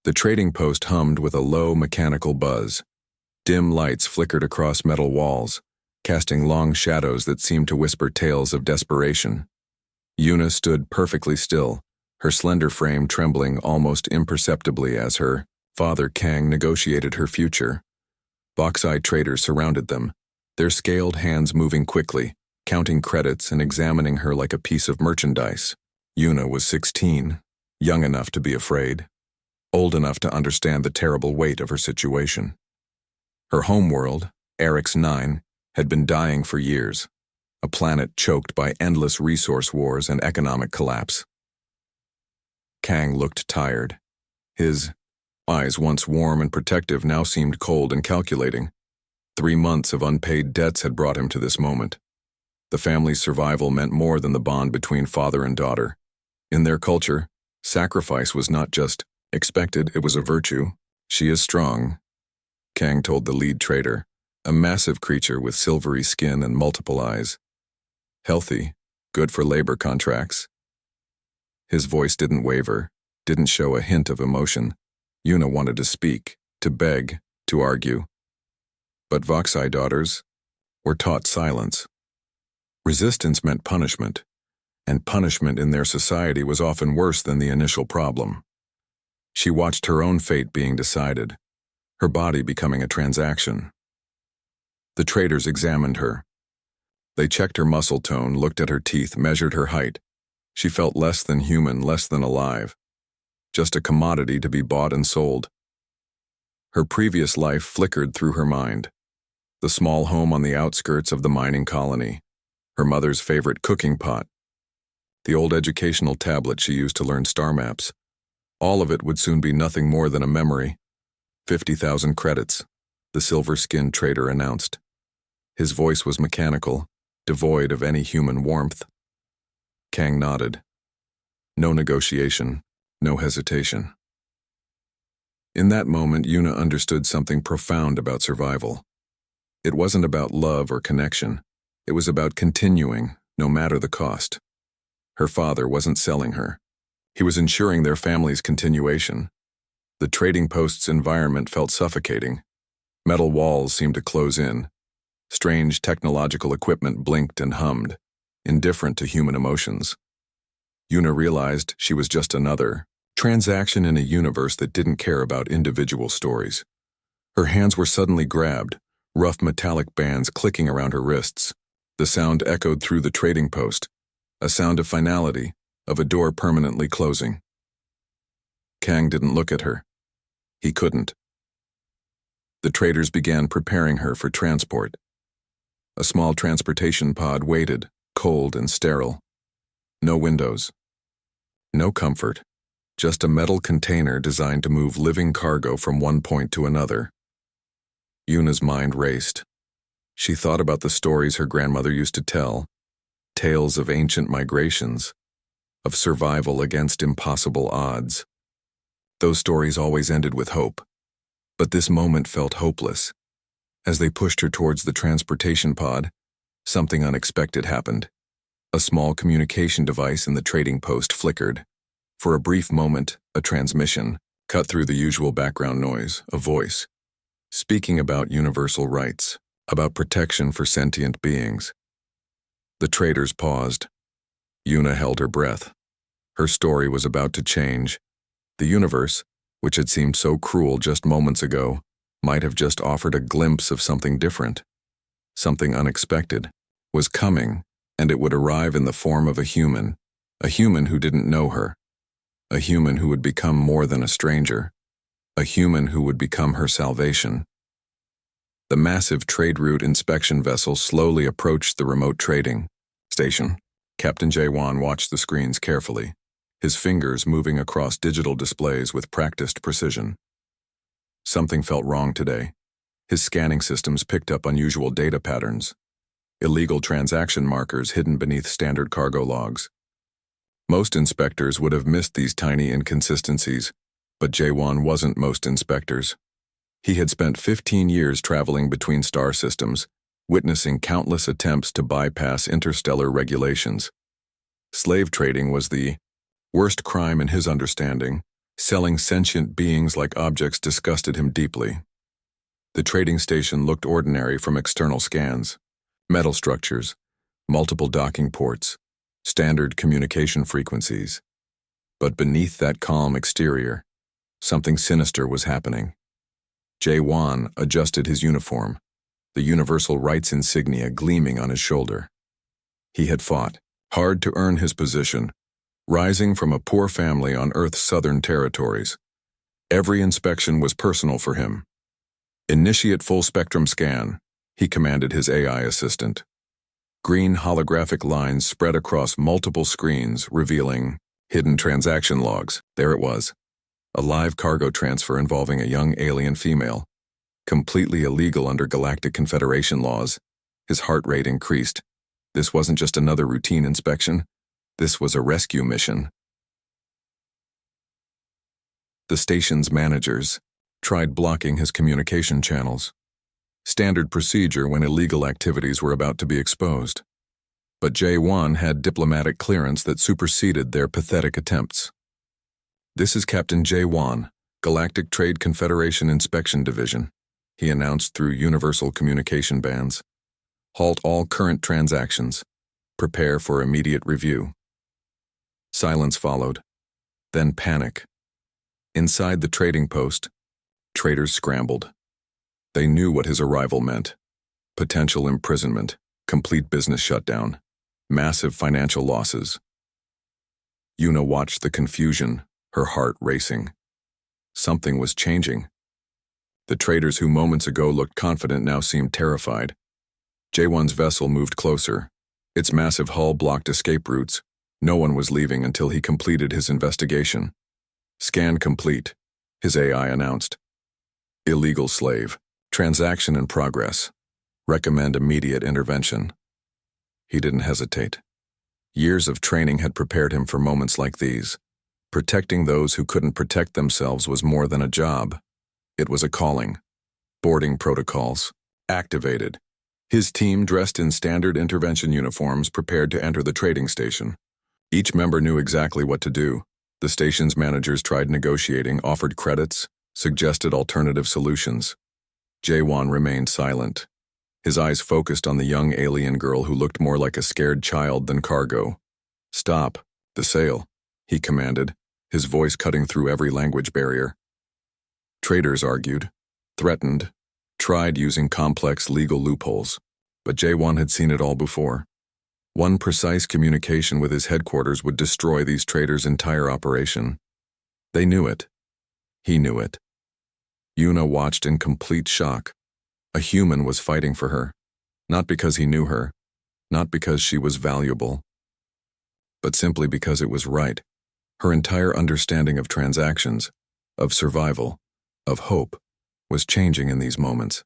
The trading post hummed with a low mechanical buzz. Dim lights flickered across metal walls, casting long shadows that seemed to whisper tales of desperation. Yuna stood perfectly still, her slender frame trembling almost imperceptibly as her father Kang negotiated her future. Box-eyed traders surrounded them, their scaled hands moving quickly, counting credits and examining her like a piece of merchandise. Yuna was 16, young enough to be afraid, old enough to understand the terrible weight of her situation. Her homeworld, Eric's 9, had been dying for years, a planet choked by endless resource wars and economic collapse. Kang looked tired. His eyes, once warm and protective, now seemed cold and calculating. 3 months of unpaid debts had brought him to this moment. The family's survival meant more than the bond between father and daughter. In their culture, sacrifice was not just expected, it was a virtue. "She is strong," Kang told the lead trader, a massive creature with silvery skin and multiple eyes. "Healthy, good for labor contracts." His voice didn't waver, didn't show a hint of emotion. Yuna wanted to speak, to beg, to argue. But Voxai daughters were taught silence. Resistance meant punishment, and punishment in their society was often worse than the initial problem. She watched her own fate being decided, her body becoming a transaction. The traders examined her. They checked her muscle tone, looked at her teeth, measured her height. She felt less than human, less than alive. Just a commodity to be bought and sold. Her previous life flickered through her mind. The small home on the outskirts of the mining colony. Her mother's favorite cooking pot. The old educational tablet she used to learn star maps. All of it would soon be nothing more than a memory. 50,000 credits, the silver-skinned trader announced. His voice was mechanical, devoid of any human warmth. Kang nodded. No negotiation, no hesitation. In that moment, Yuna understood something profound about survival. It wasn't about love or connection. It was about continuing, no matter the cost. Her father wasn't selling her. He was ensuring their family's continuation. The trading post's environment felt suffocating. Metal walls seemed to close in. Strange technological equipment blinked and hummed, indifferent to human emotions. Yuna realized she was just another transaction in a universe that didn't care about individual stories. Her hands were suddenly grabbed, rough metallic bands clicking around her wrists. The sound echoed through the trading post, a sound of finality, of a door permanently closing. Kang didn't look at her. He couldn't. The traders began preparing her for transport. A small transportation pod waited, cold and sterile. No windows. No comfort. Just a metal container designed to move living cargo from one point to another. Yuna's mind raced. She thought about the stories her grandmother used to tell, tales of ancient migrations, of survival against impossible odds. Those stories always ended with hope. But this moment felt hopeless. As they pushed her towards the transportation pod, something unexpected happened. A small communication device in the trading post flickered. For a brief moment, a transmission cut through the usual background noise, a voice, speaking about universal rights, about protection for sentient beings. The traders paused. Yuna held her breath. Her story was about to change. The universe, which had seemed so cruel just moments ago, might have just offered a glimpse of something different. Something unexpected was coming, and it would arrive in the form of a human who didn't know her, a human who would become more than a stranger, a human who would become her salvation. The massive trade route inspection vessel slowly approached the remote trading station. Captain Jaewon watched the screens carefully, his fingers moving across digital displays with practiced precision. Something felt wrong today. His scanning systems picked up unusual data patterns, illegal transaction markers hidden beneath standard cargo logs. Most inspectors would have missed these tiny inconsistencies, but Jaewon wasn't most inspectors. He had spent 15 years traveling between star systems, witnessing countless attempts to bypass interstellar regulations. Slave trading was the worst crime in his understanding, Selling sentient beings like objects disgusted him deeply. The trading station looked ordinary from external scans. Metal structures, multiple docking ports, standard communication frequencies. But beneath that calm exterior, something sinister was happening. Jae-won adjusted his uniform, the universal rights insignia gleaming on his shoulder. He had fought hard to earn his position, rising from a poor family on Earth's southern territories. Every inspection was personal for him. Initiate full-spectrum scan, he commanded his AI assistant. Green holographic lines spread across multiple screens, revealing hidden transaction logs. There it was. A live cargo transfer involving a young alien female. Completely illegal under Galactic Confederation laws. His heart rate increased. This wasn't just another routine inspection. This was a rescue mission. The station's managers tried blocking his communication channels. Standard procedure when illegal activities were about to be exposed. But Jae-won had diplomatic clearance that superseded their pathetic attempts. "This is Captain Jae-won, Galactic Trade Confederation Inspection Division," he announced through universal communication bands. "Halt all current transactions. Prepare for immediate review." Silence followed, then panic. Inside the trading post, traders scrambled. They knew what his arrival meant. Potential imprisonment, complete business shutdown, massive financial losses. Yuna watched the confusion, her heart racing. Something was changing. The traders who moments ago looked confident now seemed terrified. Jae-won's vessel moved closer. Its massive hull blocked escape routes. No one was leaving until he completed his investigation. "Scan complete," his AI announced. "Illegal slave. Transaction in progress. Recommend immediate intervention." He didn't hesitate. Years of training had prepared him for moments like these. Protecting those who couldn't protect themselves was more than a job. It was a calling. Boarding protocols activated. His team, dressed in standard intervention uniforms, prepared to enter the trading station. Each member knew exactly what to do. The station's managers tried negotiating, offered credits, suggested alternative solutions. Jae-won remained silent. His eyes focused on the young alien girl who looked more like a scared child than cargo. "Stop the sale," he commanded, his voice cutting through every language barrier. Traders argued, threatened, tried using complex legal loopholes, but Jae-won had seen it all before. One precise communication with his headquarters would destroy these traders' entire operation. They knew it. He knew it. Yuna watched in complete shock. A human was fighting for her, not because he knew her, not because she was valuable, but simply because it was right. Her entire understanding of transactions, of survival, of hope, was changing in these moments.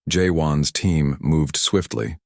Jae-won's team moved swiftly.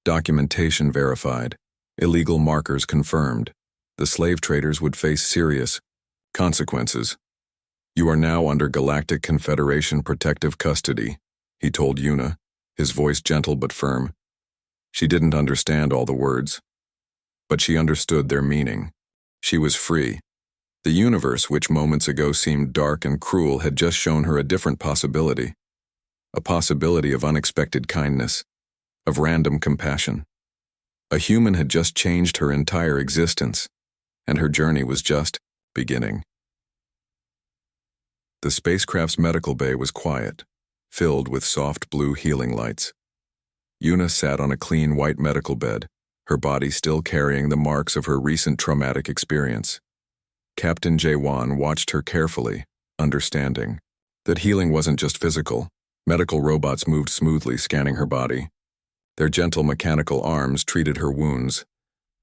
Documentation verified, illegal markers confirmed. The slave traders would face serious consequences. "You are now under Galactic Confederation protective custody," he told Yuna, his voice gentle but firm. She didn't understand all the words, but she understood their meaning. She was free. The universe, which moments ago seemed dark and cruel, had just shown her a different possibility. A possibility of unexpected kindness, of random compassion. A human had just changed her entire existence, and her journey was just beginning. The spacecraft's medical bay was quiet, filled with soft blue healing lights. Yuna sat on a clean white medical bed, her body still carrying the marks of her recent traumatic experience. Captain Jae-won watched her carefully, understanding that healing wasn't just physical. Medical robots moved smoothly, scanning her body. Their gentle mechanical arms treated her wounds,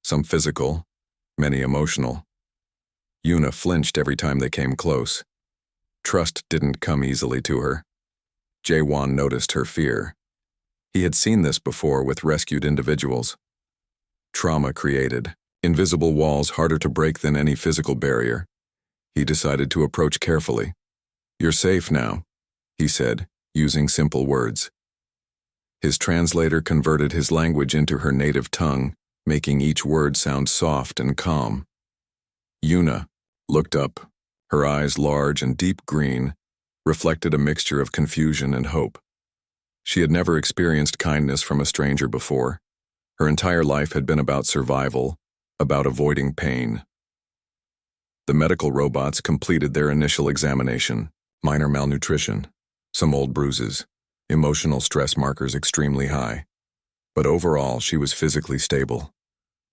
some physical, many emotional. Yuna flinched every time they came close. Trust didn't come easily to her. Jae-won noticed her fear. He had seen this before with rescued individuals. Trauma created invisible walls harder to break than any physical barrier. He decided to approach carefully. "You're safe now," he said, using simple words. His translator converted his language into her native tongue, making each word sound soft and calm. Yuna looked up, Her eyes, large and deep green, reflected a mixture of confusion and hope. She had never experienced kindness from a stranger before. Her entire life had been about survival, about avoiding pain. The medical robots completed their initial examination. Minor malnutrition, some old bruises, emotional stress markers extremely high. But overall, she was physically stable.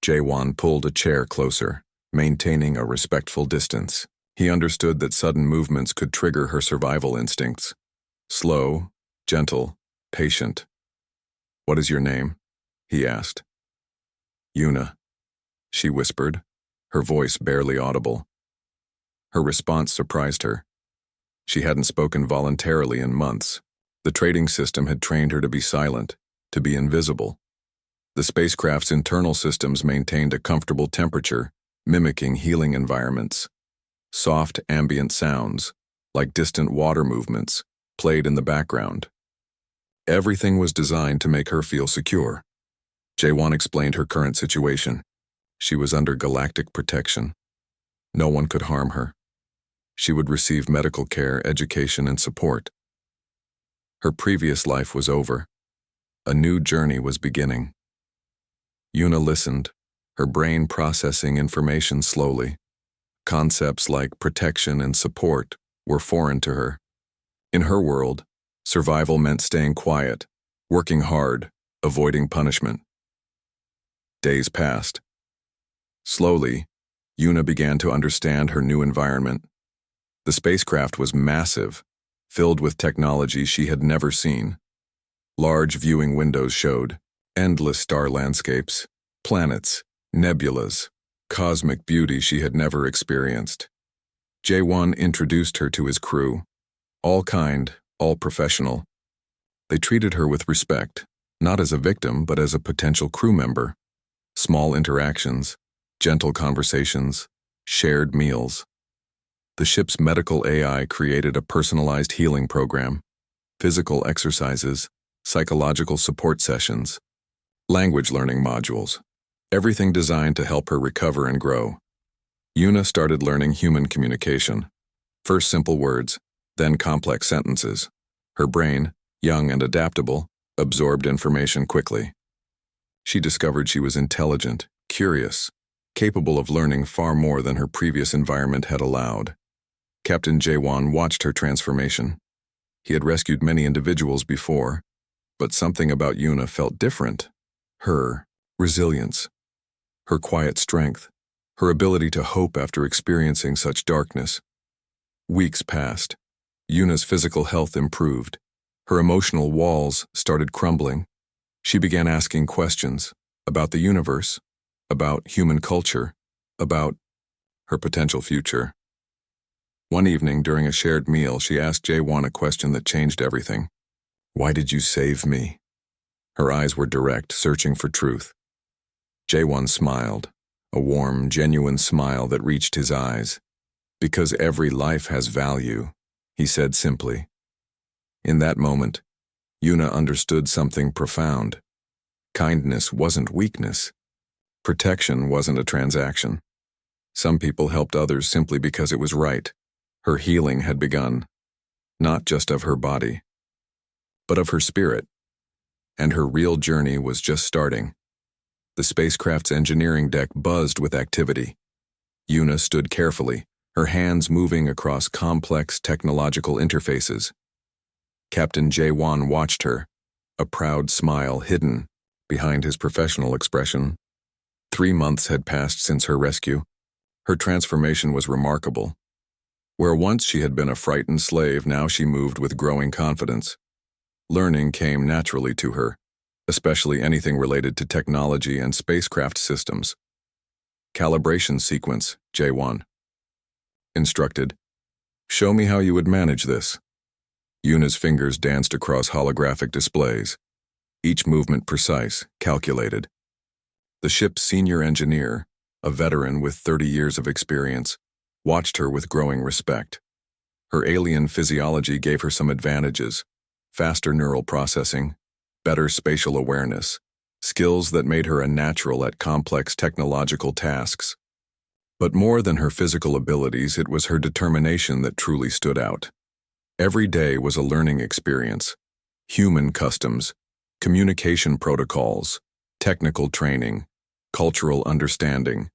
Jaewon pulled a chair closer, maintaining a respectful distance. He understood that sudden movements could trigger her survival instincts. Slow, gentle, patient. "What is your name?" he asked. "Yuna," she whispered, her voice barely audible. Her response surprised her. She hadn't spoken voluntarily in months. The trading system had trained her to be silent, to be invisible. The spacecraft's internal systems maintained a comfortable temperature, mimicking healing environments. Soft ambient sounds, like distant water movements, played in the background. Everything was designed to make her feel secure. Jaewon explained her current situation. She was under galactic protection. No one could harm her. She would receive medical care, education, and support. Her previous life was over. A new journey was beginning. Yuna listened, her brain processing information slowly. Concepts like protection and support were foreign to her. In her world, survival meant staying quiet, working hard, avoiding punishment. Days passed. Slowly, Yuna began to understand her new environment. The spacecraft was massive, filled with technology she had never seen. Large viewing windows showed endless star landscapes, planets, nebulas, cosmic beauty she had never experienced. Jaewon introduced her to his crew. All kind, all professional. They treated her with respect, not as a victim but as a potential crew member. Small interactions, gentle conversations, shared meals. The ship's medical AI created a personalized healing program, physical exercises, psychological support sessions, language learning modules, everything designed to help her recover and grow. Yuna started learning human communication. First simple words, then complex sentences. Her brain, young and adaptable, absorbed information quickly. She discovered she was intelligent, curious, capable of learning far more than her previous environment had allowed. Captain Jaewon watched her transformation. He had rescued many individuals before, but something about Yuna felt different. Her resilience, her quiet strength, her ability to hope after experiencing such darkness. Weeks passed. Yuna's physical health improved. Her emotional walls started crumbling. She began asking questions about the universe, about human culture, about her potential future. One evening, during a shared meal, she asked Jaewon a question that changed everything. "Why did you save me?" Her eyes were direct, searching for truth. Jaewon smiled, a warm, genuine smile that reached his eyes. "Because every life has value," he said simply. In that moment, Yuna understood something profound. Kindness wasn't weakness. Protection wasn't a transaction. Some people helped others simply because it was right. Her healing had begun, not just of her body, but of her spirit, and her real journey was just starting. The spacecraft's engineering deck buzzed with activity. Yuna stood carefully, her hands moving across complex technological interfaces. Captain Jaewon watched her, a proud smile hidden behind his professional expression. 3 months had passed since her rescue. Her transformation was remarkable. Where once she had been a frightened slave, now she moved with growing confidence. Learning came naturally to her, especially anything related to technology and spacecraft systems. "Calibration sequence," Jaewon instructed. "Show me how you would manage this." Yuna's fingers danced across holographic displays, each movement precise, calculated. The ship's senior engineer, a veteran with 30 years of experience, watched her with growing respect. Her alien physiology gave her some advantages: faster neural processing, better spatial awareness, skills that made her a natural at complex technological tasks. But more than her physical abilities, it was her determination that truly stood out. Every day was a learning experience. Human customs, communication protocols, technical training, cultural understanding.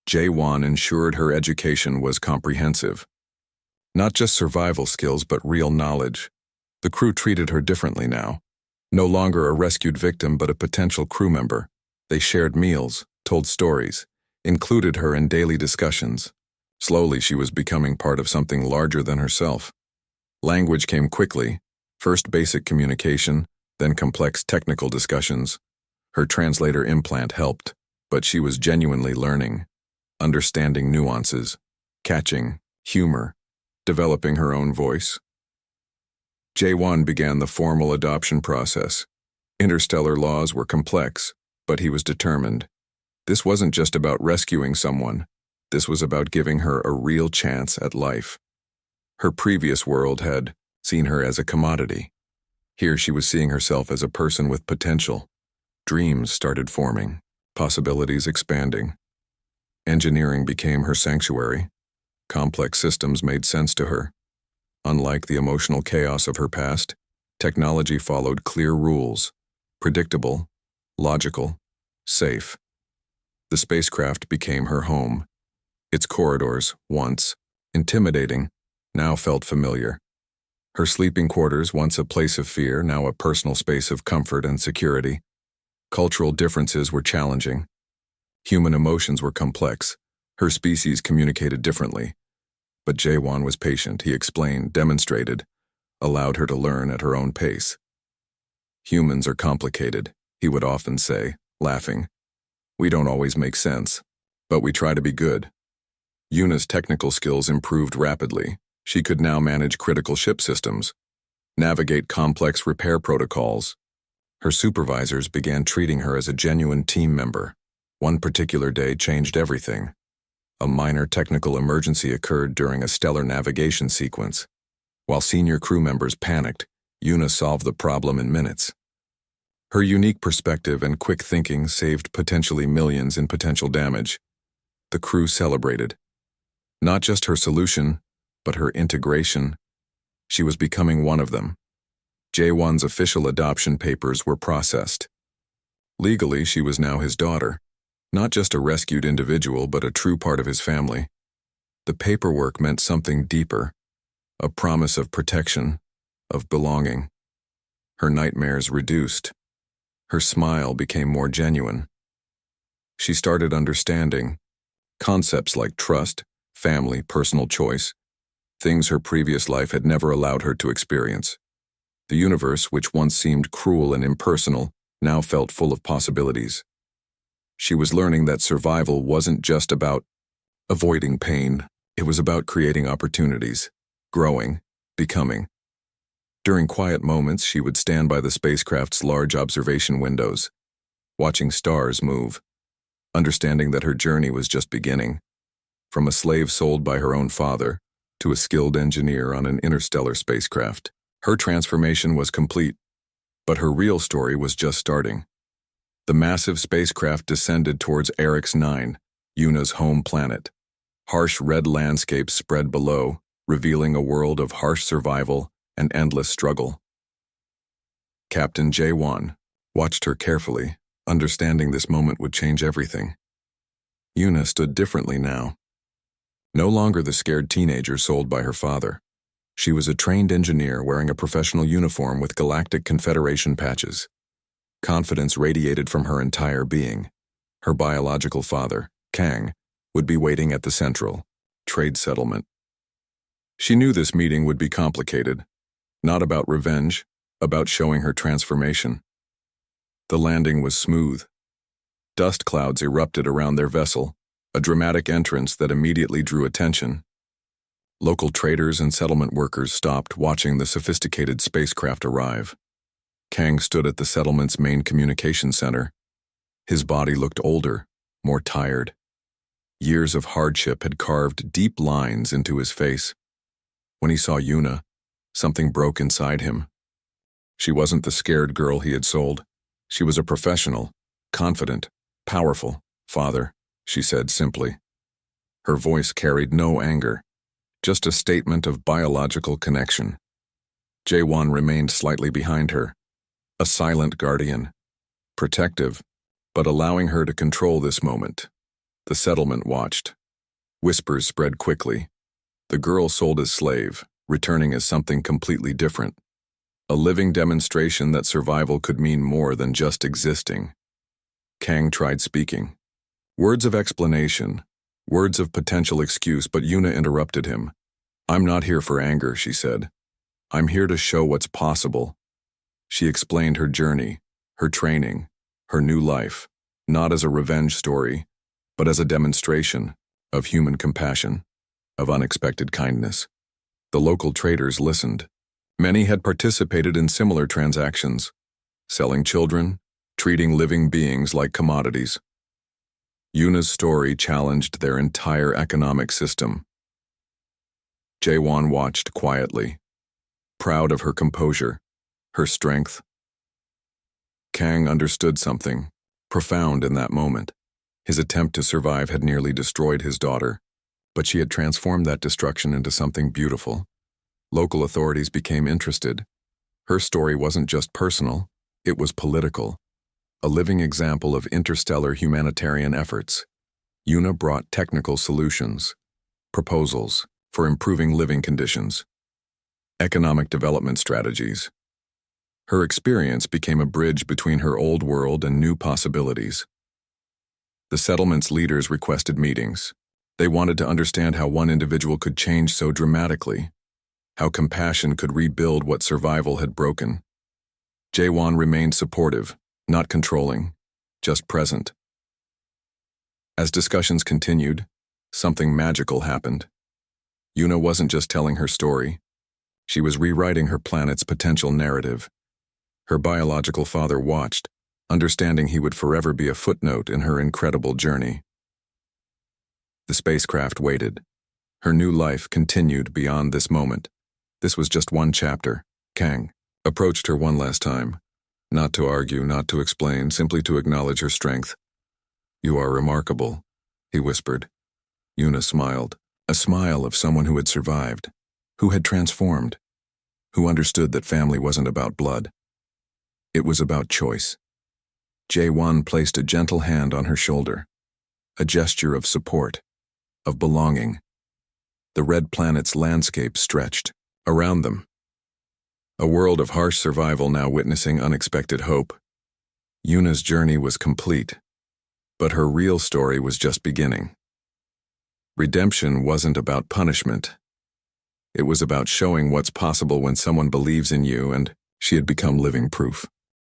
Jae-won ensured her education was comprehensive. Not just survival skills, but real knowledge. The crew treated her differently now. No longer a rescued victim, but a potential crew member. They shared meals, told stories, included her in daily discussions. Slowly, she was becoming part of something larger than herself. Language came quickly, first basic communication, then complex technical discussions. Her translator implant helped, but she was genuinely learning, understanding nuances, catching humor, developing her own voice. Jae-won began the formal adoption process. Interstellar laws were complex, but he was determined. This wasn't just about rescuing someone. This was about giving her a real chance at life. Her previous world had seen her as a commodity. Here she was seeing herself as a person with potential. Dreams started forming, possibilities expanding. Engineering became her sanctuary. Complex systems made sense to her. Unlike the emotional chaos of her past, technology followed clear rules, predictable, logical, safe. The spacecraft became her home. Its corridors, once intimidating, now felt familiar. Her sleeping quarters, once a place of fear, now a personal space of comfort and security. Cultural differences were challenging. Human emotions were complex. Her species communicated differently. But Jae-won was patient. He explained, demonstrated, allowed her to learn at her own pace. Humans are complicated, he would often say, laughing. We don't always make sense, but we try to be good. Yuna's technical skills improved rapidly. She could now manage critical ship systems, navigate complex repair protocols. Her supervisors began treating her as a genuine team member. One particular day changed everything. A minor technical emergency occurred during a stellar navigation sequence. While senior crew members panicked, Yuna solved the problem in minutes. Her unique perspective and quick thinking saved potentially millions in potential damage. The crew celebrated. Not just her solution, but her integration. She was becoming one of them. Jae-won's official adoption papers were processed. Legally, she was now his daughter. Not just a rescued individual, but a true part of his family. The paperwork meant something deeper, a promise of protection, of belonging. Her nightmares reduced. Her smile became more genuine. She started understanding concepts like trust, family, personal choice, things her previous life had never allowed her to experience. The universe, which once seemed cruel and impersonal, now felt full of possibilities. She was learning that survival wasn't just about avoiding pain. It was about creating opportunities, growing, becoming. During quiet moments, she would stand by the spacecraft's large observation windows, watching stars move, understanding that her journey was just beginning. From a slave sold by her own father to a skilled engineer on an interstellar spacecraft, her transformation was complete, but her real story was just starting. The massive spacecraft descended towards Orcs 9, Yuna's home planet. Harsh red landscapes spread below, revealing a world of harsh survival and endless struggle. Captain Jae-won watched her carefully, understanding this moment would change everything. Yuna stood differently now. No longer the scared teenager sold by her father. She was a trained engineer wearing a professional uniform with Galactic Confederation patches. Confidence radiated from her entire being. Her biological father, Kang, would be waiting at the Central Trade Settlement. She knew this meeting would be complicated, not about revenge, about showing her transformation. The landing was smooth. Dust clouds erupted around their vessel, a dramatic entrance that immediately drew attention. Local traders and settlement workers stopped watching the sophisticated spacecraft arrive. Kang stood at the settlement's main communication center. His body looked older, more tired. Years of hardship had carved deep lines into his face. When he saw Yuna, something broke inside him. She wasn't the scared girl he had sold. She was a professional, confident, powerful father, she said simply. Her voice carried no anger, just a statement of biological connection. Jaewon remained slightly behind her, a silent guardian, protective, but allowing her to control this moment. The settlement watched. Whispers spread quickly. The girl sold as slave, returning as something completely different. A living demonstration that survival could mean more than just existing. Kang tried speaking. Words of explanation, words of potential excuse, but Yuna interrupted him. "I'm not here for anger," she said. "I'm here to show what's possible." She explained her journey, her training, her new life, not as a revenge story, but as a demonstration of human compassion, of unexpected kindness. The local traders listened. Many had participated in similar transactions, selling children, treating living beings like commodities. Yuna's story challenged their entire economic system. Jaewon watched quietly, proud of her composure, her strength. Kang understood something profound in that moment. His attempt to survive had nearly destroyed his daughter, but she had transformed that destruction into something beautiful. Local authorities became interested. Her story wasn't just personal, it was political, a living example of interstellar humanitarian efforts. Yuna brought technical solutions, proposals for improving living conditions, economic development strategies. Her experience became a bridge between her old world and new possibilities. The settlement's leaders requested meetings. They wanted to understand how one individual could change so dramatically, how compassion could rebuild what survival had broken. Jaewon remained supportive, not controlling, just present. As discussions continued, something magical happened. Yuna wasn't just telling her story. She was rewriting her planet's potential narrative. Her biological father watched, understanding he would forever be a footnote in her incredible journey. The spacecraft waited. Her new life continued beyond this moment. This was just one chapter. Kang approached her one last time, not to argue, not to explain, simply to acknowledge her strength. "You are remarkable," he whispered. Yuna smiled, a smile of someone who had survived, who had transformed, who understood that family wasn't about blood. It was about choice. Jaewon placed a gentle hand on her shoulder, a gesture of support, of belonging. The red planet's landscape stretched around them. A world of harsh survival now witnessing unexpected hope. Yuna's journey was complete, but her real story was just beginning. Redemption wasn't about punishment. It was about showing what's possible when someone believes in you, and she had become living proof.